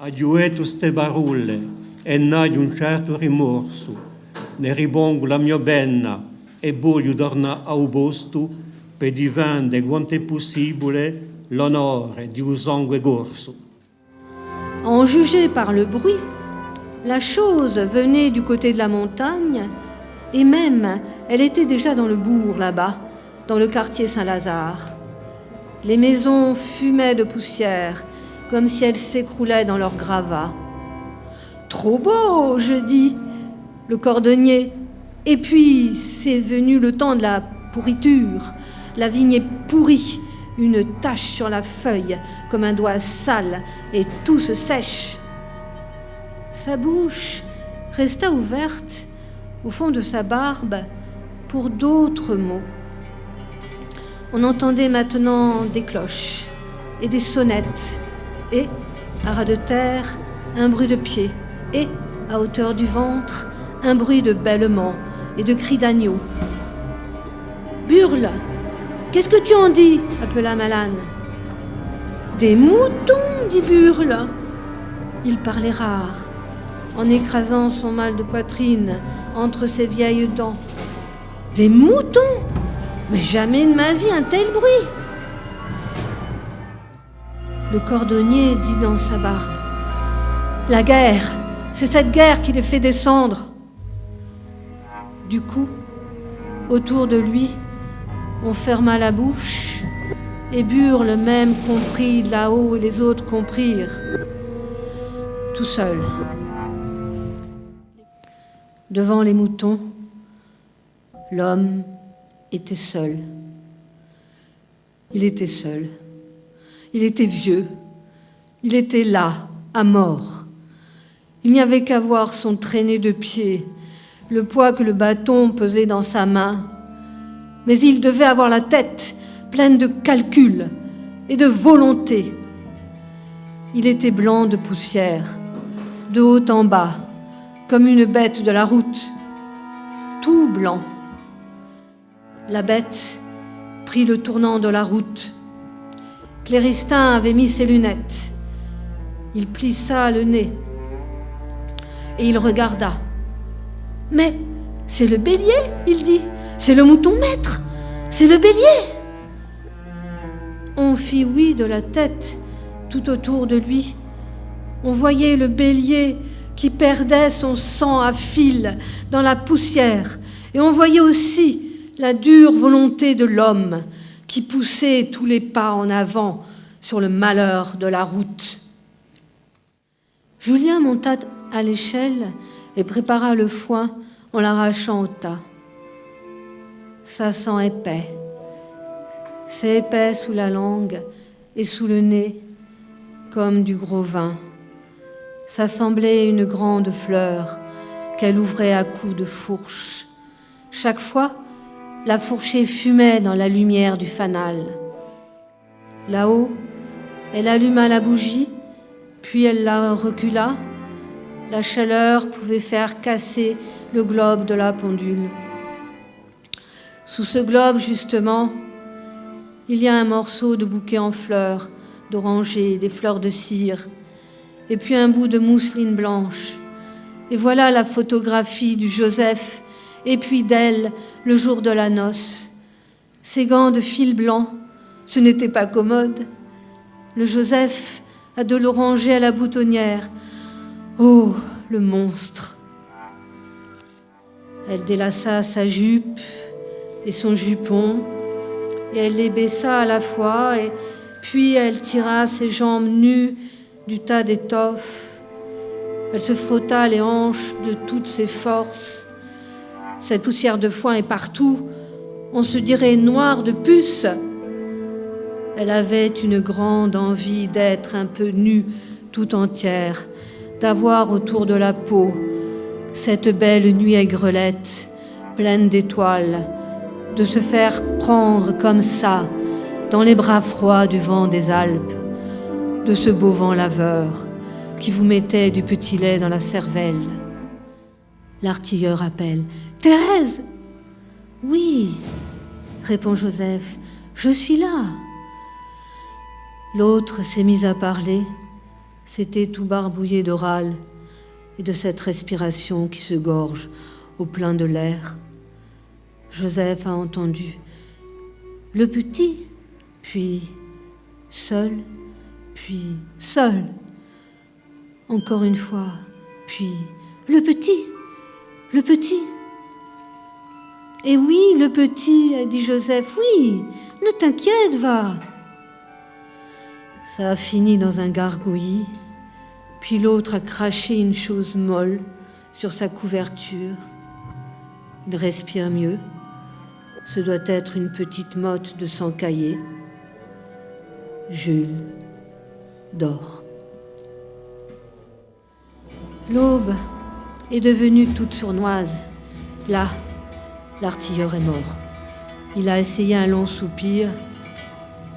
Aiuto ste barulle, e n'hai un certo rimorso. Ne ribongo la mia benna, e voglio tornare a posto per diventare quanto è possibile l'onore di un sangue gorso. En juger par le bruit, la chose venait du côté de la montagne, et même elle était déjà dans le bourg là-bas, dans le quartier Saint-Lazare. Les maisons fumaient de poussière, comme si elles s'écroulaient dans leurs gravats. « Trop beau !» je dis, le cordonnier. Et puis, c'est venu le temps de la pourriture. La vigne est pourrie, une tache sur la feuille, comme un doigt sale, et tout se sèche. Sa bouche resta ouverte, au fond de sa barbe, pour d'autres mots. On entendait maintenant des cloches et des sonnettes, et, à ras de terre, un bruit de pieds, et, à hauteur du ventre, un bruit de bêlements et de cris d'agneau. « Burle, qu'est-ce que tu en dis ?» appela Malane. « Des moutons, dit Burle. » Il parlait rare, en écrasant son mal de poitrine entre ses vieilles dents. « Des moutons ? Mais jamais de ma vie un tel bruit !» Le cordonnier dit dans sa barbe : « La guerre, c'est cette guerre qui les fait descendre. » Du coup, autour de lui, on ferma la bouche et Burle même comprit là-haut et les autres comprirent. Tout seul. Devant les moutons, l'homme était seul. Il était seul. Il était vieux. Il était là, à mort. Il n'y avait qu'à voir son traîné de pied, le poids que le bâton pesait dans sa main. Mais il devait avoir la tête pleine de calculs et de volonté. Il était blanc de poussière, de haut en bas, comme une bête de la route, tout blanc. La bête prit le tournant de la route. Cléristin avait mis ses lunettes. Il plissa le nez et il regarda. « Mais c'est le bélier, il dit. C'est le mouton maître. C'est le bélier. » On fit oui de la tête tout autour de lui. On voyait le bélier qui perdait son sang à fil dans la poussière. Et on voyait aussi la dure volonté de l'homme qui poussait tous les pas en avant sur le malheur de la route. Julien monta à l'échelle et prépara le foin en l'arrachant au tas. Ça sent épais. C'est épais sous la langue et sous le nez, comme du gros vin. Ça semblait une grande fleur qu'elle ouvrait à coups de fourche. Chaque fois, la fourchée fumait dans la lumière du fanal. Là-haut, elle alluma la bougie, puis elle la recula. La chaleur pouvait faire casser le globe de la pendule. Sous ce globe, justement, il y a un morceau de bouquet en fleurs, d'oranger, des fleurs de cire, et puis un bout de mousseline blanche. Et voilà la photographie du Joseph, et puis d'elle, le jour de la noce. Ses gants de fil blanc, ce n'était pas commode. Le Joseph a de l'oranger à la boutonnière. Oh, le monstre! Elle délaça sa jupe et son jupon, et elle les baissa à la fois, et puis elle tira ses jambes nues du tas d'étoffe. Elle se frotta les hanches de toutes ses forces. Cette poussière de foin est partout, on se dirait noire de puce. Elle avait une grande envie d'être un peu nue tout entière, d'avoir autour de la peau cette belle nuit aigrelette, pleine d'étoiles, de se faire prendre comme ça dans les bras froids du vent des Alpes, de ce beau vent laveur qui vous mettait du petit lait dans la cervelle. L'artilleur appelle « Thérèse !»« Oui, répond Joseph, je suis là. » L'autre s'est mis à parler. C'était tout barbouillé de râles et de cette respiration qui se gorge au plein de l'air. Joseph a entendu le petit, puis seul, puis seul. Encore une fois, puis le petit, le petit. Et oui, le petit, a dit Joseph, oui, ne t'inquiète, va. Ça a fini dans un gargouillis, puis l'autre a craché une chose molle sur sa couverture. Il respire mieux. Ce doit être une petite motte de sang caillé. Jules dort. L'aube est devenue toute sournoise. Là, l'artilleur est mort. Il a essayé un long soupir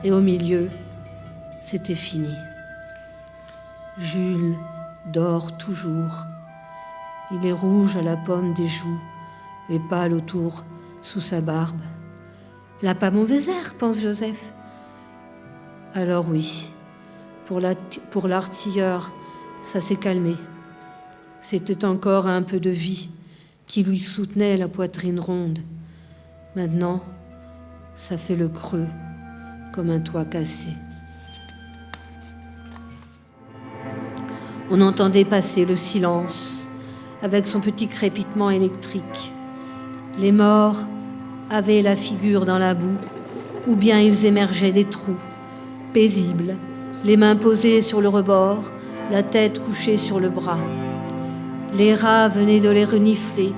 et au milieu, c'était fini. Jules dort toujours. Il est rouge à la pomme des joues et pâle autour sous sa barbe. Il n'a pas mauvais air, pense Joseph. Alors oui, pour l'artilleur, ça s'est calmé. C'était encore un peu de vie qui lui soutenait la poitrine ronde. Maintenant, ça fait le creux, comme un toit cassé. On entendait passer le silence, avec son petit crépitement électrique. Les morts avaient la figure dans la boue, ou bien ils émergeaient des trous, paisibles, les mains posées sur le rebord, la tête couchée sur le bras. Les rats venaient de les renifler,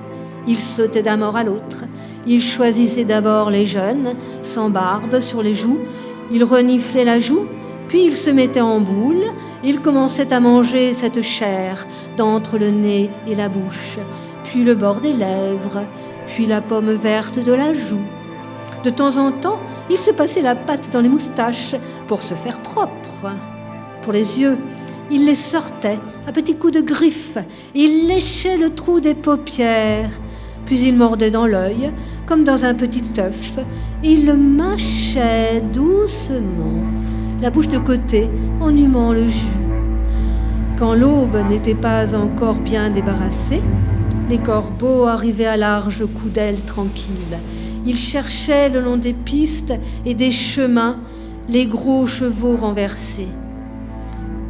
ils sautaient d'un mort à l'autre. Ils choisissaient d'abord les jeunes, sans barbe, sur les joues. Ils reniflaient la joue, puis ils se mettaient en boule. Ils commençaient à manger cette chair d'entre le nez et la bouche, puis le bord des lèvres, puis la pomme verte de la joue. De temps en temps, ils se passaient la patte dans les moustaches pour se faire propre. Pour les yeux, ils les sortaient à petits coups de griffes. Ils léchaient le trou des paupières. Puis ils mordaient dans l'œil, comme dans un petit œuf, et ils le mâchaient doucement, la bouche de côté, en humant le jus. Quand l'aube n'était pas encore bien débarrassée, les corbeaux arrivaient à larges coups d'ailes tranquilles. Ils cherchaient le long des pistes et des chemins les gros chevaux renversés.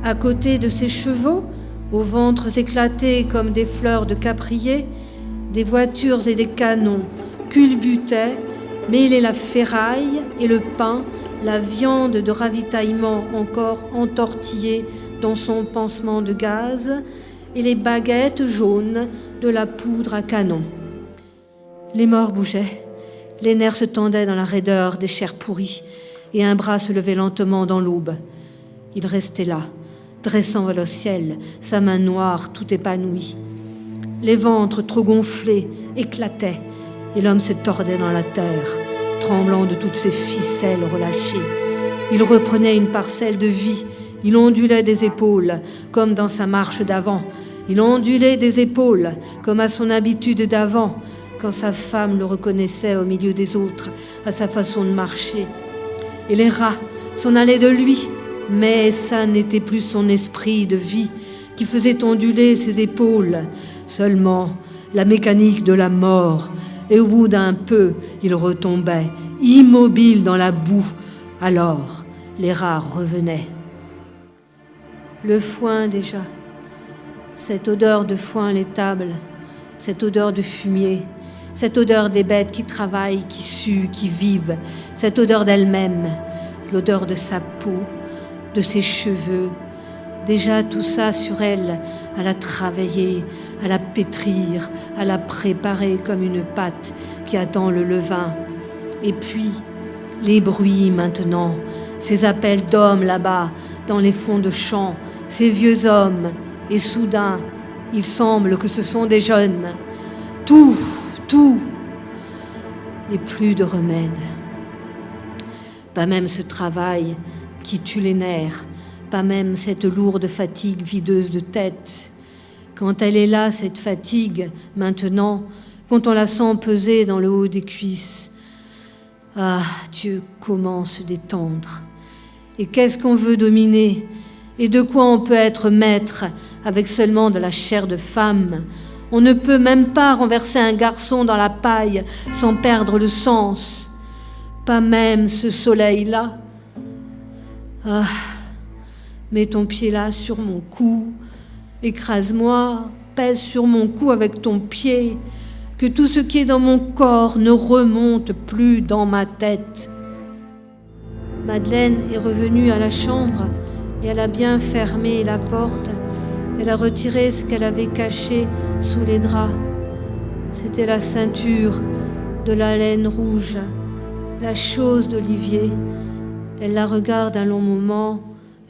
À côté de ces chevaux, aux ventres éclatés comme des fleurs de caprier, des voitures et des canons culbutaient, mêlaient la ferraille et le pain, la viande de ravitaillement encore entortillée dans son pansement de gaz, et les baguettes jaunes de la poudre à canon. Les morts bougeaient, les nerfs se tendaient dans la raideur des chairs pourries, et un bras se levait lentement dans l'aube. Il restait là, dressant vers le ciel, sa main noire tout épanouie. Les ventres trop gonflés éclataient, et l'homme se tordait dans la terre, tremblant de toutes ses ficelles relâchées. Il reprenait une parcelle de vie, il ondulait des épaules, comme dans sa marche d'avant. Il ondulait des épaules, comme à son habitude d'avant, quand sa femme le reconnaissait au milieu des autres, à sa façon de marcher. Et les rats s'en allaient de lui, mais ça n'était plus son esprit de vie qui faisait onduler ses épaules, seulement la mécanique de la mort, et au bout d'un peu, il retombait, immobile dans la boue. Alors, les rats revenaient. Le foin déjà, cette odeur de foin à l'étable, cette odeur de fumier, cette odeur des bêtes qui travaillent, qui suent, qui vivent, cette odeur d'elle-même, l'odeur de sa peau, de ses cheveux, déjà tout ça sur elle, à la travailler, à la pétrir, à la préparer comme une pâte qui attend le levain. Et puis, les bruits maintenant, ces appels d'hommes là-bas, dans les fonds de champs, ces vieux hommes, et soudain, il semble que ce sont des jeunes. Tout, et plus de remède. Pas même ce travail qui tue les nerfs, pas même cette lourde fatigue videuse de tête. Quand elle est là, cette fatigue, maintenant, quand on la sent peser dans le haut des cuisses, ah, Dieu, comment se détendre. Et qu'est-ce qu'on veut dominer? Et de quoi on peut être maître avec seulement de la chair de femme? On ne peut même pas renverser un garçon dans la paille sans perdre le sens. Pas même ce soleil-là. Ah, mets ton pied là sur mon cou, écrase-moi, pèse sur mon cou avec ton pied, que tout ce qui est dans mon corps ne remonte plus dans ma tête. Madeleine est revenue à la chambre et elle a bien fermé la porte. Elle a retiré ce qu'elle avait caché sous les draps. C'était la ceinture de la laine rouge, la chose d'Olivier. Elle la regarde un long moment,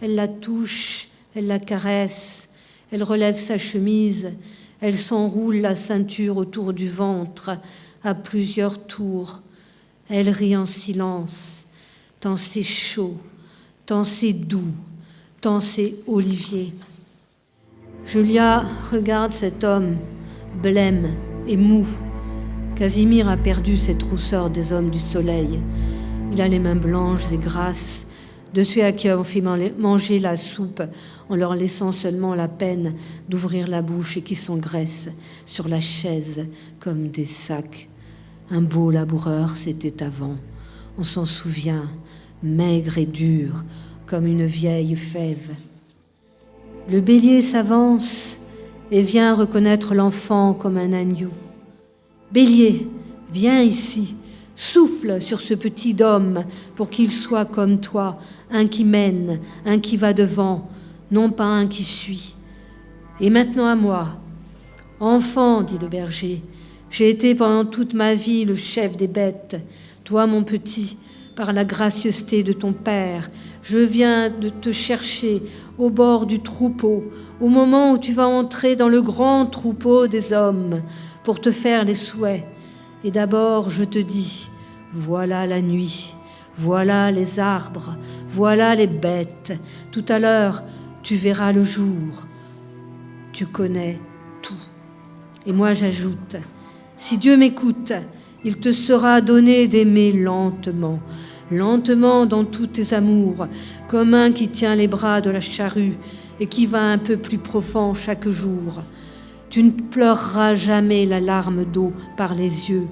elle la touche, elle la caresse, elle relève sa chemise, elle s'enroule la ceinture autour du ventre à plusieurs tours. Elle rit en silence, tant c'est chaud, tant c'est doux, tant c'est Olivier. Julia regarde cet homme, blême et mou. Casimir a perdu cette rousseur des hommes du soleil. Il a les mains blanches et grasses, de ceux à qui on fait manger la soupe en leur laissant seulement la peine d'ouvrir la bouche et qui s'engraissent sur la chaise comme des sacs. Un beau laboureur, c'était avant. On s'en souvient, maigre et dur, comme une vieille fève. Le bélier s'avance et vient reconnaître l'enfant comme un agneau. Bélier, viens ici, souffle sur ce petit homme pour qu'il soit comme toi, un qui mène, un qui va devant, non pas un qui suit. Et maintenant à moi. Enfant, dit le berger, j'ai été pendant toute ma vie le chef des bêtes. Toi, mon petit, par la gracieuseté de ton père, je viens de te chercher au bord du troupeau, au moment où tu vas entrer dans le grand troupeau des hommes pour te faire les souhaits. Et d'abord, je te dis, voilà la nuit, voilà les arbres, voilà les bêtes. Tout à l'heure, tu verras le jour. Tu connais tout. Et moi, j'ajoute, si Dieu m'écoute, il te sera donné d'aimer lentement, lentement dans tous tes amours, comme un qui tient les bras de la charrue et qui va un peu plus profond chaque jour. Tu ne pleureras jamais la larme d'eau par les yeux,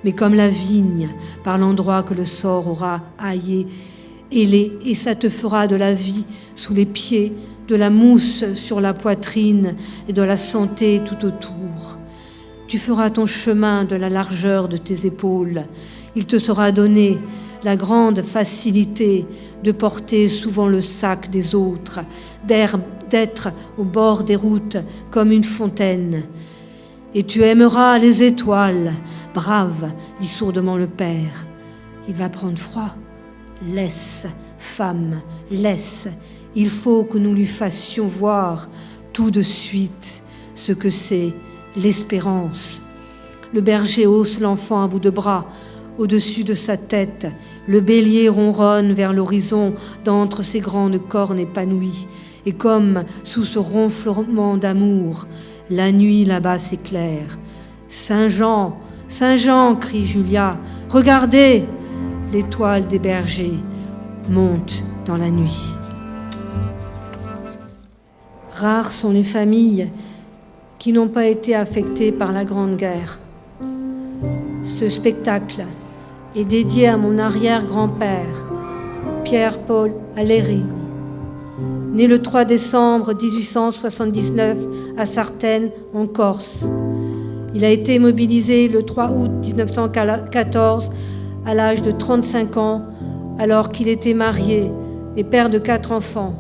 mais comme la vigne, par l'endroit que le sort aura aillé, et ça te fera de la vie sous les pieds, de la mousse sur la poitrine et de la santé tout autour. Tu feras ton chemin de la largeur de tes épaules. Il te sera donné la grande facilité de porter souvent le sac des autres, d'être au bord des routes comme une fontaine. Et tu aimeras les étoiles. Brave, dit sourdement le père. Il va prendre froid. Laisse, femme, laisse. Il faut que nous lui fassions voir tout de suite ce que c'est l'espérance. Le berger hausse l'enfant à bout de bras, au-dessus de sa tête. Le bélier ronronne vers l'horizon d'entre ses grandes cornes épanouies. Et comme sous ce ronflement d'amour, la nuit là-bas s'éclaire. Saint-Jean, Saint-Jean, crie Julia, regardez, l'étoile des bergers monte dans la nuit. Rares sont les familles qui n'ont pas été affectées par la Grande Guerre. Ce spectacle est dédié à mon arrière-grand-père, Pierre-Paul Aléry, né le 3 décembre 1879 à Sartène, en Corse. Il a été mobilisé le 3 août 1914 à l'âge de 35 ans, alors qu'il était marié et père de 4 enfants.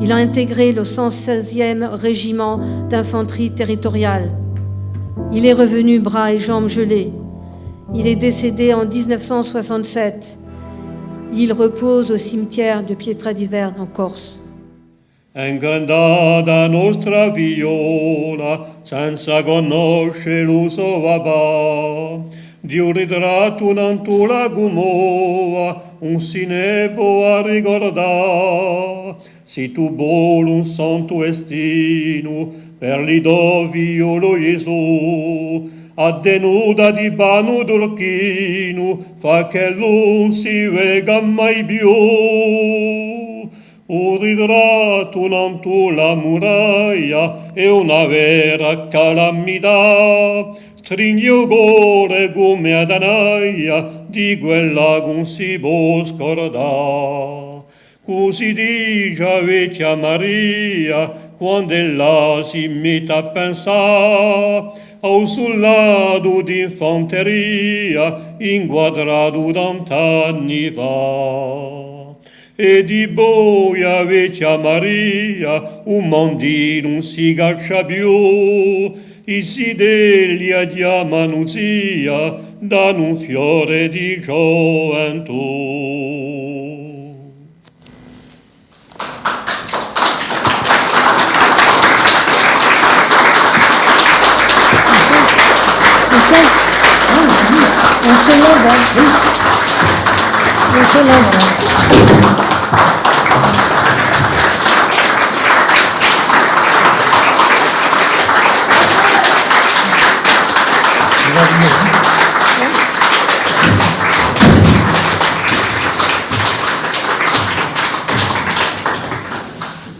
Il a intégré le 116e régiment d'infanterie territoriale. Il est revenu bras et jambes gelés. Il est décédé en 1967. Il repose au cimetière de Pietradiverne en Corse. Ingandata nostra viola, senza conoscere l'uso va, di un ritratto nantula gumoa, un sinepo a ricordare. Si tu vuoi un santo estino, per li do violo Gesù, a denuda di banu d'orchino, fa che non si vega mai più. Ho ritrato l'anto la muraglia e una vera calamità. Stringo cuore come a danaia di quella che non si può scordare. Così dice vecchia Maria quando ella si mette a pensare al soldato d'infanteria inquadrato tant'anni fa. E di boia vecchia Maria un mondino non si caccia più, i sidelia chiamano zia, danno un fiore di gioventù. Grazie.